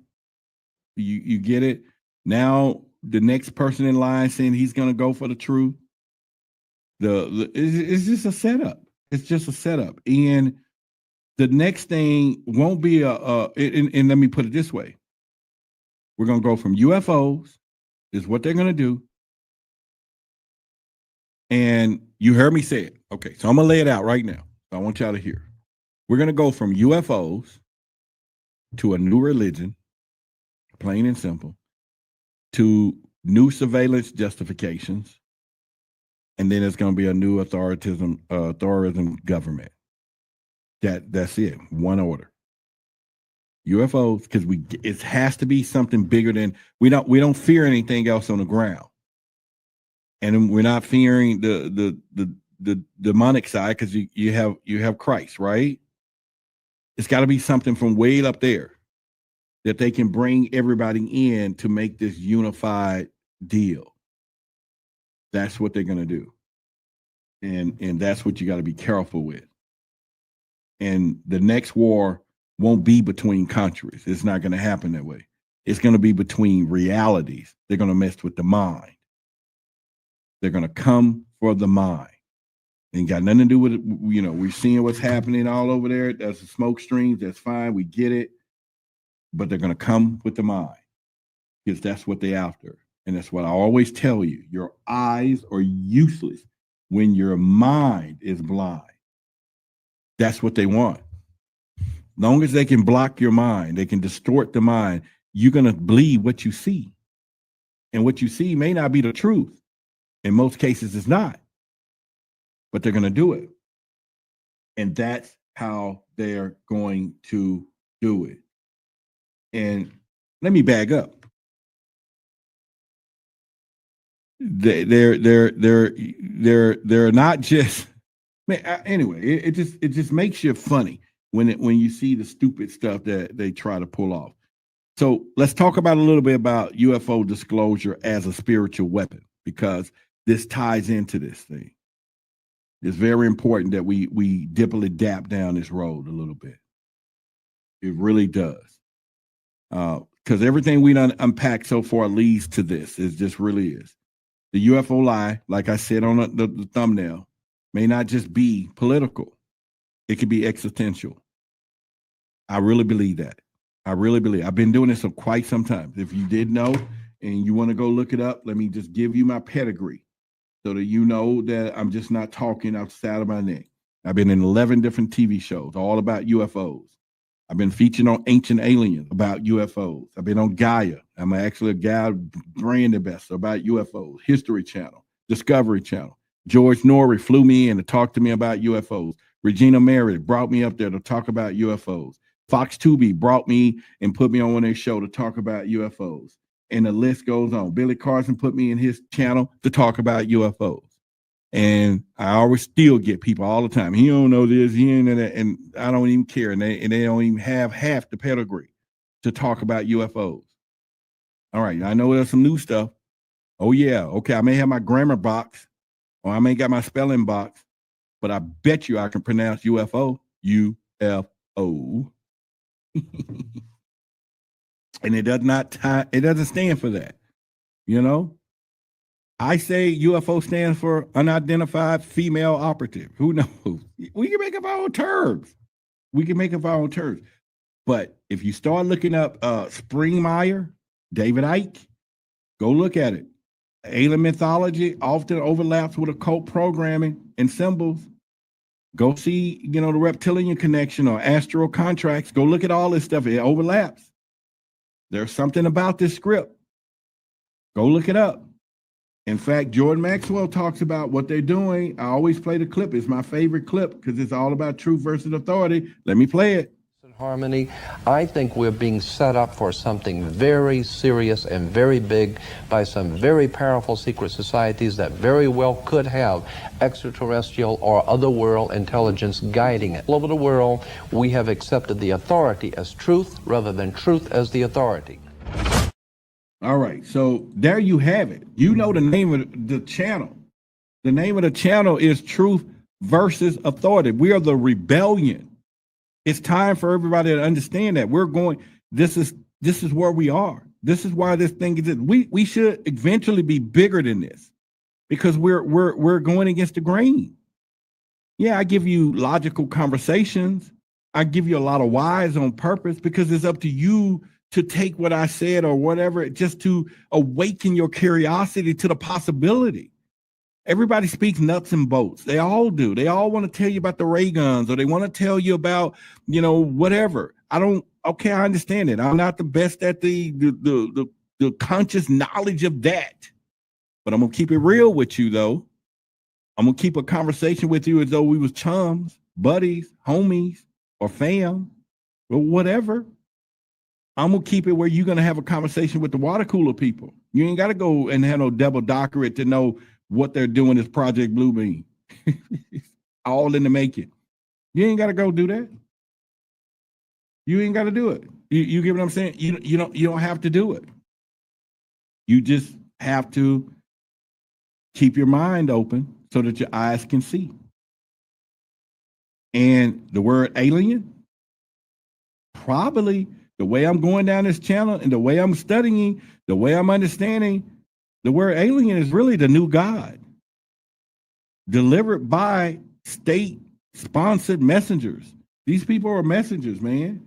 You get it? Now the next person in line saying he's going to go for the truth. It's just a setup. It's just a setup. And the next thing won't be and let me put it this way. We're going to go from UFOs, is what they're going to do. And you heard me say it. Okay, so I'm going to lay it out right now. I want y'all to hear. We're going to go from UFOs to a new religion, plain and simple, to new surveillance justifications, and then it's going to be a new authoritarian government. That's it. One order. UFOs, because it has to be something bigger than we don't fear anything else on the ground, and we're not fearing the demonic side because you have Christ, right? It's got to be something from way up there that they can bring everybody in to make this unified deal. That's what they're going to do. And that's what you got to be careful with. And the next war won't be between countries. It's not going to happen that way. It's going to be between realities. They're going to mess with the mind. They're going to come for the mind. Ain't got nothing to do with it. We're seeing what's happening all over there. That's the smoke streams. That's fine. We get it. But they're going to come with the mind because that's what they're after. And that's what I always tell you. Your eyes are useless when your mind is blind. That's what they want. Long as they can block your mind, they can distort the mind, you're going to believe what you see. And what you see may not be the truth. In most cases, it's not. But they're going to do it. And that's how they're going to do it. And let me back up. They're not just, man, anyway, it just makes you funny when you see the stupid stuff that they try to pull off. So let's talk about a little bit about UFO disclosure as a spiritual weapon, because this ties into this thing. It's very important that we dippily dap down this road a little bit. It really does. Because everything we done unpacked so far leads to this. It just really is. The UFO lie, like I said on the thumbnail, may not just be political. It could be existential. I really believe that. I really believe. I've been doing this for quite some time. If you didn't know and you want to go look it up, let me just give you my pedigree so that you know that I'm just not talking outside of my neck. I've been in 11 different TV shows, all about UFOs. I've been featured on Ancient Aliens about UFOs. I've been on Gaia. I'm actually a Gaia brand ambassador about UFOs. History Channel, Discovery Channel. George Norrie flew me in to talk to me about UFOs. Regina Meredith brought me up there to talk about UFOs. Fox Tubi brought me and put me on one of their show to talk about UFOs. And the list goes on. Billy Carson put me in his channel to talk about UFOs. And I always still get people all the time. He don't know this, he ain't that, and I don't even care. And they don't even have half the pedigree to talk about UFOs. All right, I know there's some new stuff. Oh yeah, okay, I may have my grammar box, or I may got my spelling box, but I bet you I can pronounce UFO, UFO. And it doesn't stand for that, you know. I say UFO stands for unidentified female operative. Who knows? We can make up our own terms. But if you start looking up Springmeyer, David Icke, go look at it. Alien mythology often overlaps with occult programming and symbols. Go see, the reptilian connection or astral contracts. Go look at all this stuff. It overlaps. There's something about this script. Go look it up. In fact, Jordan Maxwell talks about what they're doing. I always play the clip. It's my favorite clip because it's all about truth versus authority. Let me play it. Harmony. I think we're being set up for something very serious and very big by some very powerful secret societies that very well could have extraterrestrial or otherworld intelligence guiding it. All over the world, we have accepted the authority as truth rather than truth as the authority. All right, so there you have it. You know the name of the channel. The name of the channel is Truth versus Authority. We are the rebellion. It's time for everybody to understand that this is where we are. This is why this thing is. We should eventually be bigger than this because we're going against the grain. Yeah, I give you logical conversations. I give you a lot of whys on purpose because it's up to you to take what I said or whatever, just to awaken your curiosity to the possibility. Everybody speaks nuts and bolts. They all do. They all want to tell you about the ray guns or they want to tell you about, whatever. I understand it. I'm not the best at the conscious knowledge of that. But I'm going to keep it real with you, though. I'm going to keep a conversation with you as though we was chums, buddies, homies, or fam, or whatever. I'm going to keep it where you're going to have a conversation with the water cooler people. You ain't got to go and have no double doctorate to know what they're doing is Project Bluebeam. All in the making. You ain't got to go do that. You ain't got to do it. You get what I'm saying? You don't have to do it. You just have to keep your mind open so that your eyes can see. And the word alien, probably the way I'm going down this channel and the way I'm studying, the way I'm understanding, the word alien is really the new God, delivered by state-sponsored messengers. These people are messengers, man.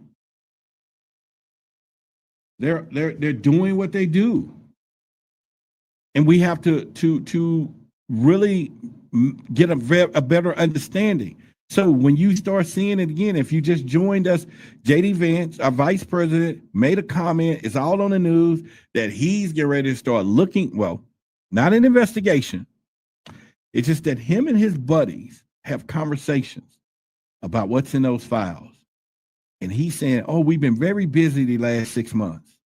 They're doing what they do, and we have to really get a better understanding. So when you start seeing it again, if you just joined us, JD Vance, our vice president, made a comment. It's all on the news that he's getting ready to start looking. Well, not an investigation. It's just that him and his buddies have conversations about what's in those files. And he's saying, oh, we've been very busy the last 6 months.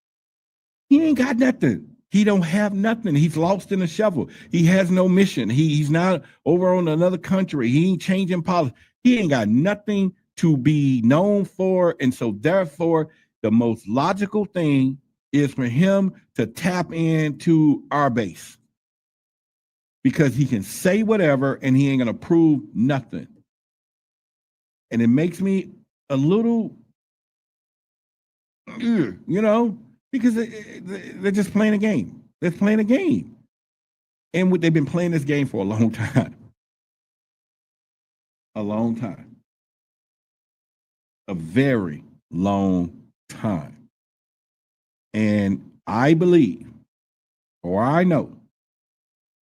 He ain't got nothing. He don't have nothing. He's lost in a shovel. He has no mission. He's not over on another country. He ain't changing policy. He ain't got nothing to be known for. And so therefore, the most logical thing is for him to tap into our base, because he can say whatever and he ain't going to prove nothing. And it makes me a little, you know, because they're just playing a game. They're playing a game. And they've been playing this game for a long time. A long time. A very long time. And I believe, or I know,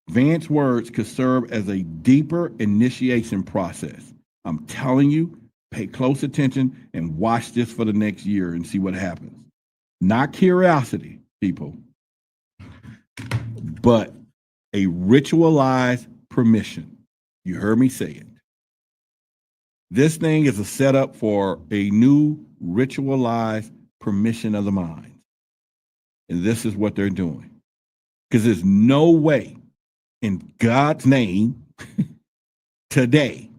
Vance's words could serve as a deeper initiation process. I'm telling you, pay close attention and watch this for the next year and see what happens. Not curiosity, people, but a ritualized permission. You heard me say it. This thing is a setup for a new ritualized permission of the mind. And this is what they're doing. Because there's no way in God's name today,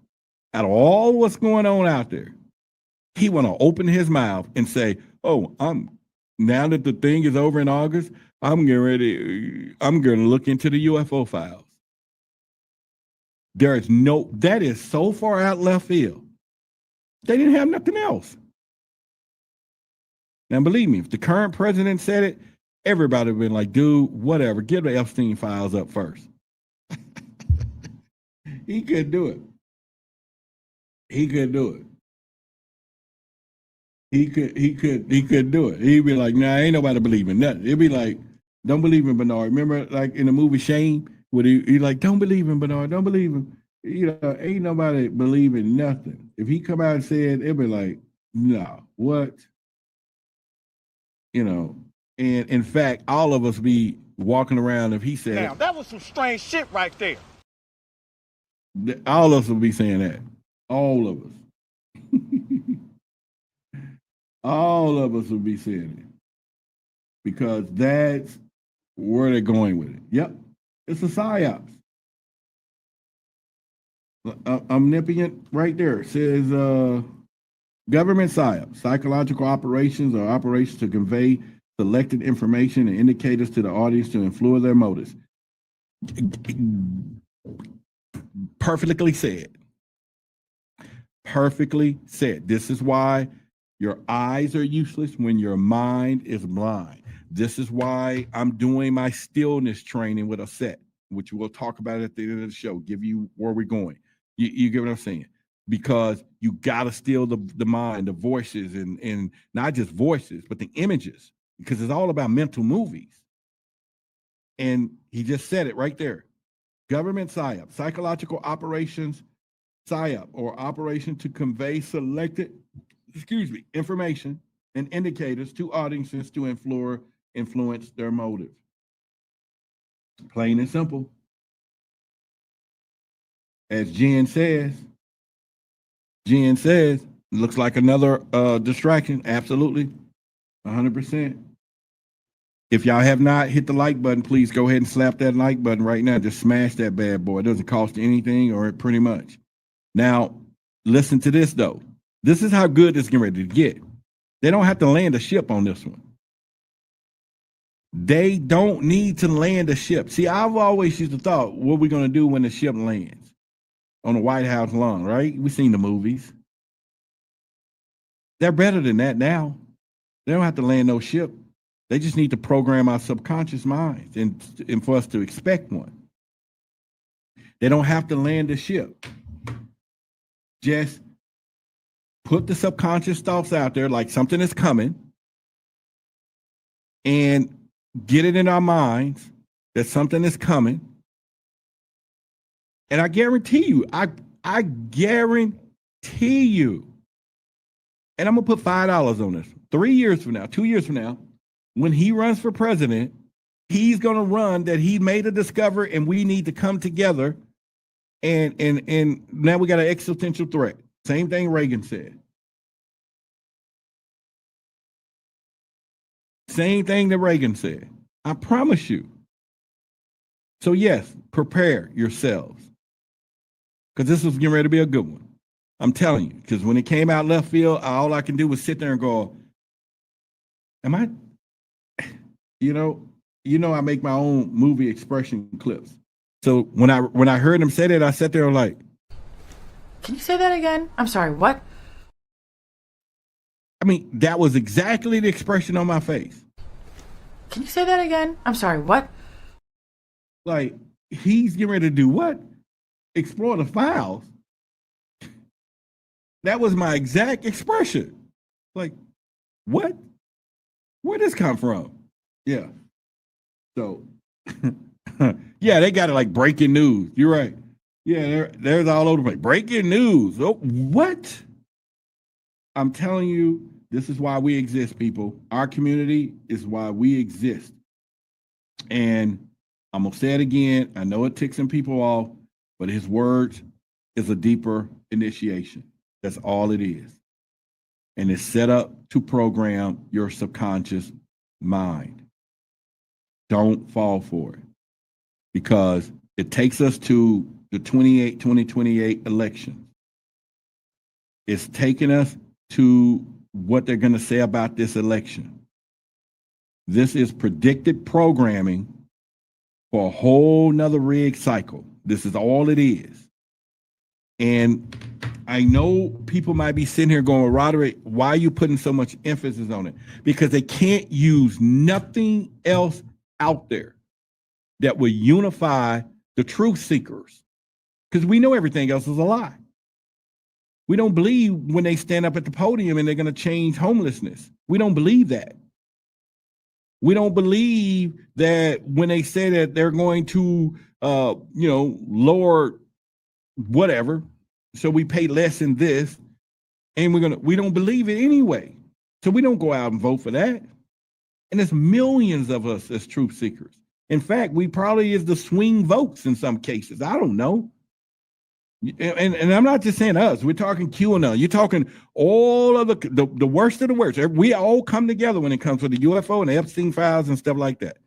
out of all what's going on out there, he want to open his mouth and say, oh, now that the thing is over in August, I'm going to look into the UFO files. That is so far out left field. They didn't have nothing else. Now, believe me, if the current president said it, everybody would have been like, dude, whatever, get the Epstein files up first. He couldn't do it. He couldn't do it. He could do it. He'd be like, nah, ain't nobody believing nothing. It'd be like, don't believe in Bernard. Remember, like in the movie Shame, where he like, don't believe in Bernard, don't believe him. You know, ain't nobody believing nothing. If he come out and said, it'd be like, no, what? You know, and in fact, all of us be walking around if he said, Now, that was some strange shit right there. all of us will be saying that. All of us. All of us will be saying it. Because that's where they're going with it. Yep. It's a psyops. Omnipotent right there says government psyops, psychological operations or operations to convey selected information and indicators to the audience to influence their motives. Perfectly said. Perfectly said. This is why your eyes are useless when your mind is blind. This is why I'm doing my stillness training with a set, which we'll talk about at the end of the show, give you where we're going. You get what I'm saying? Because you got to still the mind, the voices, and not just voices, but the images, because it's all about mental movies. And he just said it right there. Government PSYOP, psychological operations, PSYOP, or operation to convey selected, information and indicators to audiences to influence their motive. Plain and simple. As Jen says, looks like another distraction. Absolutely. 100%. If y'all have not hit the like button, please go ahead and slap that like button right now. Just smash that bad boy. It doesn't cost anything, or pretty much. Now, listen to this, though. This is how good it's getting ready to get. They don't have to land a ship on this one. They don't need to land a ship. See, I've always used to thought, what are we going to do when the ship lands? On the White House lawn, right? We've seen the movies. They're better than that now. They don't have to land no ship. They just need to program our subconscious minds and for us to expect one. They don't have to land a ship. Just put the subconscious thoughts out there like something is coming and get it in our minds that something is coming. And I guarantee you, I guarantee you, and I'm going to put $5 on this. 3 years from now, 2 years from now, when he runs for president, he's going to run that he made a discovery and we need to come together. And now we got an existential threat. Same thing Reagan said. Same thing that Reagan said. I promise you. So yes, prepare yourselves. Because this was getting ready to be a good one. I'm telling you. Because when it came out left field, all I can do was sit there and go, am I, you know, I make my own movie expression clips. So when I heard him say that, I sat there like, can you say that again? I'm sorry, what? I mean, that was exactly the expression on my face. Can you say that again? I'm sorry, what? Like, he's getting ready to do what? Explore the files. That was my exact expression. Like, what? Where'd this come from? Yeah. So, yeah, they got it like breaking news. You're right. Yeah, there's all over the place. Breaking news. Oh, what? I'm telling you, this is why we exist, people. Our community is why we exist. And I'm going to say it again. I know it ticks some people off, but his words is a deeper initiation. That's all it is. And it's set up to program your subconscious mind. Don't fall for it, because it takes us to the 2028 election. It's taking us to what they're going to say about this election. This is predicted programming for a whole nother rig cycle. This is all it is. And I know people might be sitting here going, Roderick, why are you putting so much emphasis on it? Because they can't use nothing else out there that will unify the truth seekers. Because we know everything else is a lie. We don't believe when they stand up at the podium and they're going to change homelessness. We don't believe that. We don't believe that when they say that they're going to, lower whatever, so we pay less in this, and we don't believe it anyway. So we don't go out and vote for that. And there's millions of us as truth seekers. In fact, we probably is the swing votes in some cases. I don't know. And I'm not just saying us. We're talking QAnon. You're talking all of the worst of the worst. We all come together when it comes to the UFO and the Epstein files and stuff like that.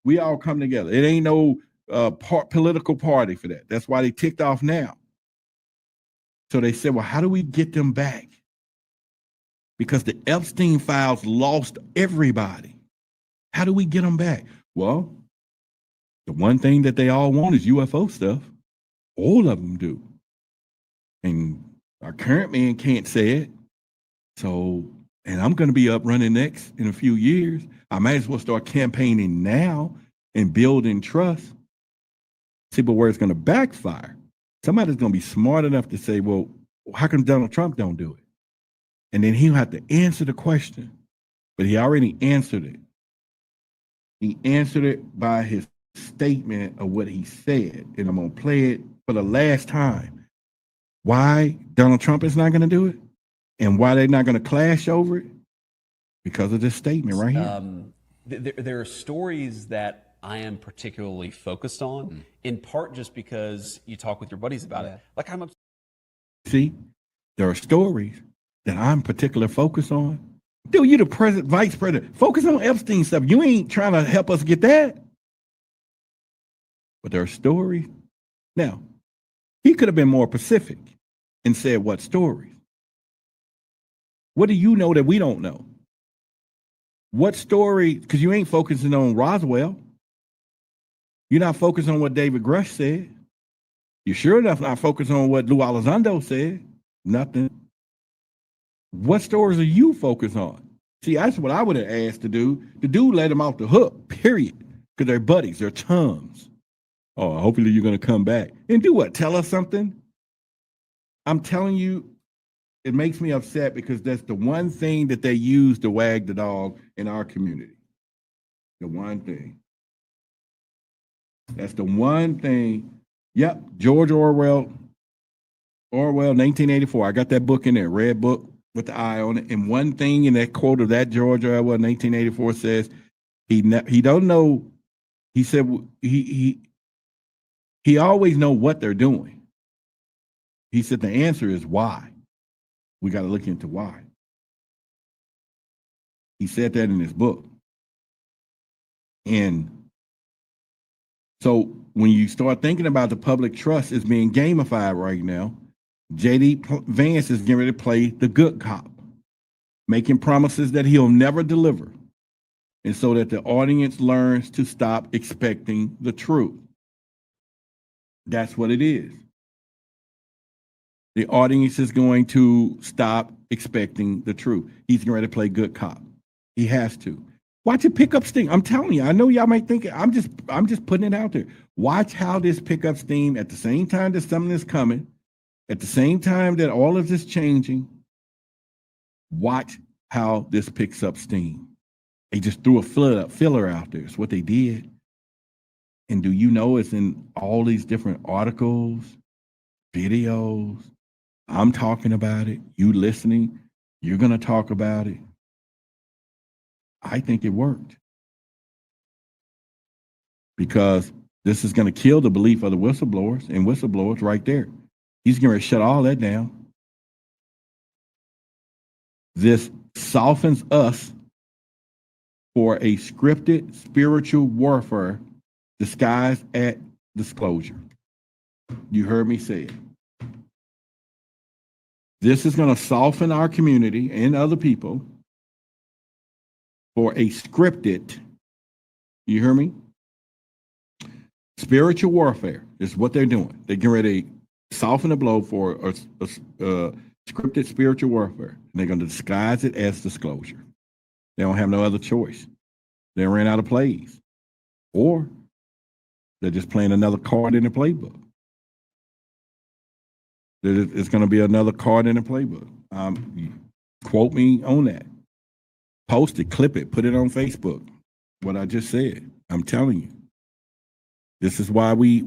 We all come together. It ain't no political party for that. That's why they ticked off now. So they said, well, how do we get them back? Because the Epstein files lost everybody. How do we get them back? Well, the one thing that they all want is UFO stuff. All of them do. And our current man can't say it. So, and I'm going to be up running next in a few years. I might as well start campaigning now and building trust. See, but where it's going to backfire, somebody's going to be smart enough to say, well, how come Donald Trump don't do it? And then he'll have to answer the question. But he already answered it. He answered it by his statement of what he said. And I'm going to play it for the last time. Why Donald Trump is not going to do it? And why they're not going to clash over it? Because of this statement right here. There are stories that I am particularly focused on, in part just because you talk with your buddies about it. Like See, there are stories that I'm particularly focused on. Dude, you the president, vice president. Focus on Epstein stuff. You ain't trying to help us get that. But there are stories. Now, he could have been more specific and said what stories. What do you know that we don't know? What story? Because you ain't focusing on Roswell. You're not focused on what David Grush said. You're sure enough not focused on what Lou Elizondo said. Nothing. What stories are you focused on? See, that's what I would have asked to do. The dude let him off the hook, period. Because they're buddies, they're chums. Oh, hopefully you're going to come back. And do what? Tell us something? I'm telling you, it makes me upset because that's the one thing that they use to wag the dog in our community. The one thing. That's the one thing. Yep, George Orwell, 1984. I got that book in there, red book with the eye on it. And one thing in that quote of that George Orwell, 1984, says he don't know. He said he always know what they're doing. He said the answer is why. We got to look into why. He said that in his book. And so when you start thinking about the public trust is being gamified right now, JD Vance is getting ready to play the good cop, making promises that he'll never deliver. And so that the audience learns to stop expecting the truth. That's what it is. The audience is going to stop expecting the truth. He's getting ready to play good cop. He has to. Watch it pick up steam. I'm telling you, I know y'all might think I'm just putting it out there. Watch how this pick up steam at the same time that something is coming, at the same time that all of this changing. Watch how this picks up steam. They just threw a filler out there. It's what they did. And do you know it's in all these different articles, videos? I'm talking about it. You listening, you're going to talk about it. I think it worked. Because this is going to kill the belief of the whistleblowers and whistleblowers right there. He's going to shut all that down. This softens us for a scripted spiritual warfare disguised at disclosure. You heard me say it. This is going to soften our community and other people for a scripted, you hear me? Spiritual warfare is what they're doing. They're getting ready to soften the blow for a scripted spiritual warfare. And they're going to disguise it as disclosure. They don't have no other choice. They ran out of plays. Or they're just playing another card in the playbook. It's going to be another card in the playbook. Quote me on that. Post it, clip it, put it on Facebook. What I just said. I'm telling you. This is why we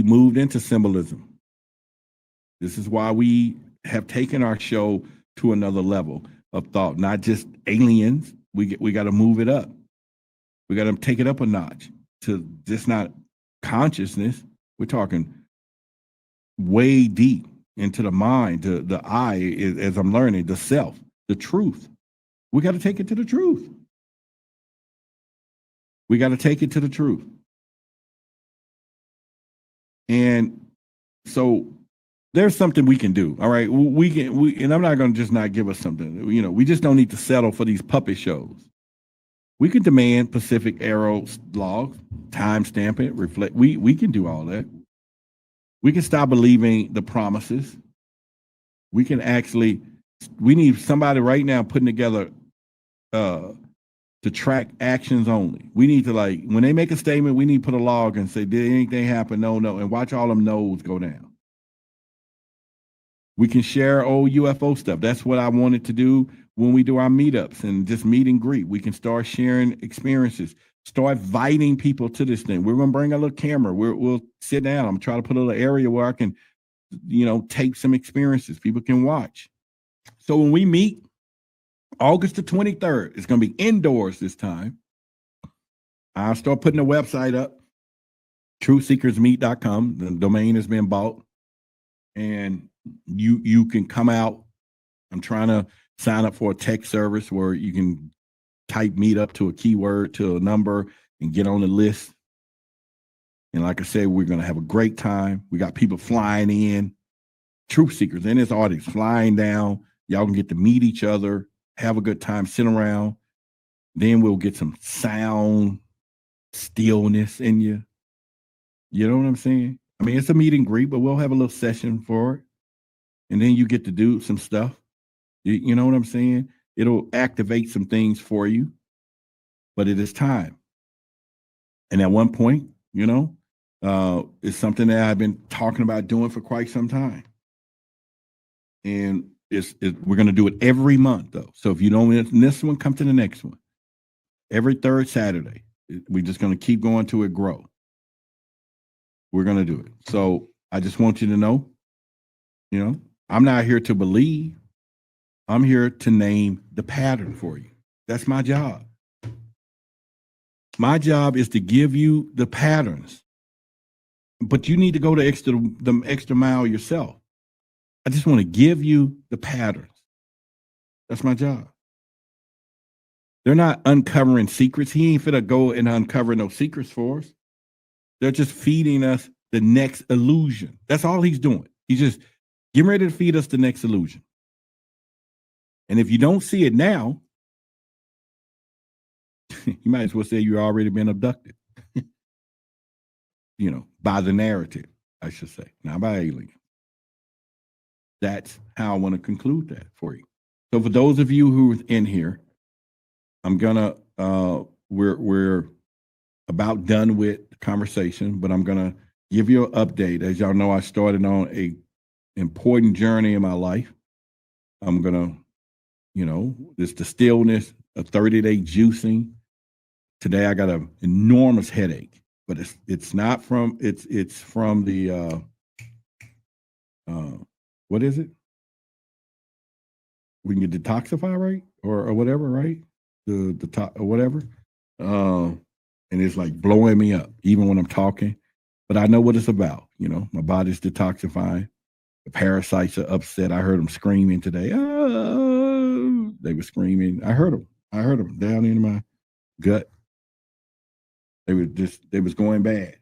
moved into symbolism. This is why we have taken our show to another level of thought. Not just aliens. We got to move it up. We got to take it up a notch to just not consciousness. We're talking way deep into the mind, the I, as I'm learning, the self, the truth. We got to take it to the truth. We got to take it to the truth. And so there's something we can do. All right. And I'm not going to just not give us something. You know, we just don't need to settle for these puppet shows. We can demand Pacific Aero logs, timestamp it, reflect. We can do all that. We can stop believing the promises. We can actually, we need somebody right now putting together to track actions only. We need to, like, when they make a statement, we need to put a log and say, did anything happen? No, and watch all them no's go down. We can share old UFO stuff. That's what I wanted to do when we do our meetups and just meet and greet. We can start sharing experiences, start inviting people to this thing. We're going to bring a little camera. We'll sit down. I'm trying to put a little area where I can, tape some experiences. People can watch. So when we meet, August the 23rd, it's going to be indoors this time. I'll start putting the website up, truthseekersmeet.com. The domain has been bought. And you can come out. I'm trying to sign up for a text service where you can type meet up to a keyword, to a number, and get on the list. And like I said, we're going to have a great time. We got people flying in, truth seekers in this audience, flying down. Y'all can get to meet each other, have a good time, sit around. Then we'll get some sound stillness in you. You know what I'm saying? I mean, it's a meet and greet, but we'll have a little session for it. And then you get to do some stuff. You know what I'm saying? It'll activate some things for you, but it is time. And at one point, it's something that I've been talking about doing for quite some time. And we're going to do it every month, though. So if you don't win this one, come to the next one. Every third Saturday. We're just going to keep going till it grow. We're going to do it. So I just want you to know, I'm not here to believe. I'm here to name the pattern for you. That's my job. My job is to give you the patterns, but you need to go the extra mile yourself. I just want to give you the patterns. That's my job. They're not uncovering secrets. He ain't finna go and uncover no secrets for us. They're just feeding us the next illusion. That's all he's doing. He's just getting ready to feed us the next illusion. And if you don't see it now, you might as well say you've already been abducted. You know, by the narrative, I should say, not by aliens. That's how I want to conclude that for you. So for those of you who are in here, I'm gonna we're about done with the conversation, but I'm gonna give you an update. As y'all know, I started on a important journey in my life. I'm gonna, you know, it's the stillness, a 30-day juicing. Today I got an enormous headache, but it's not from it's from the what is it? We can detoxify, right? Or whatever, right? The or whatever. And it's like blowing me up, even when I'm talking. But I know what it's about. You know, my body's detoxifying. The parasites are upset. I heard them screaming today. Oh, they were screaming. I heard them down in my gut. They was going bad.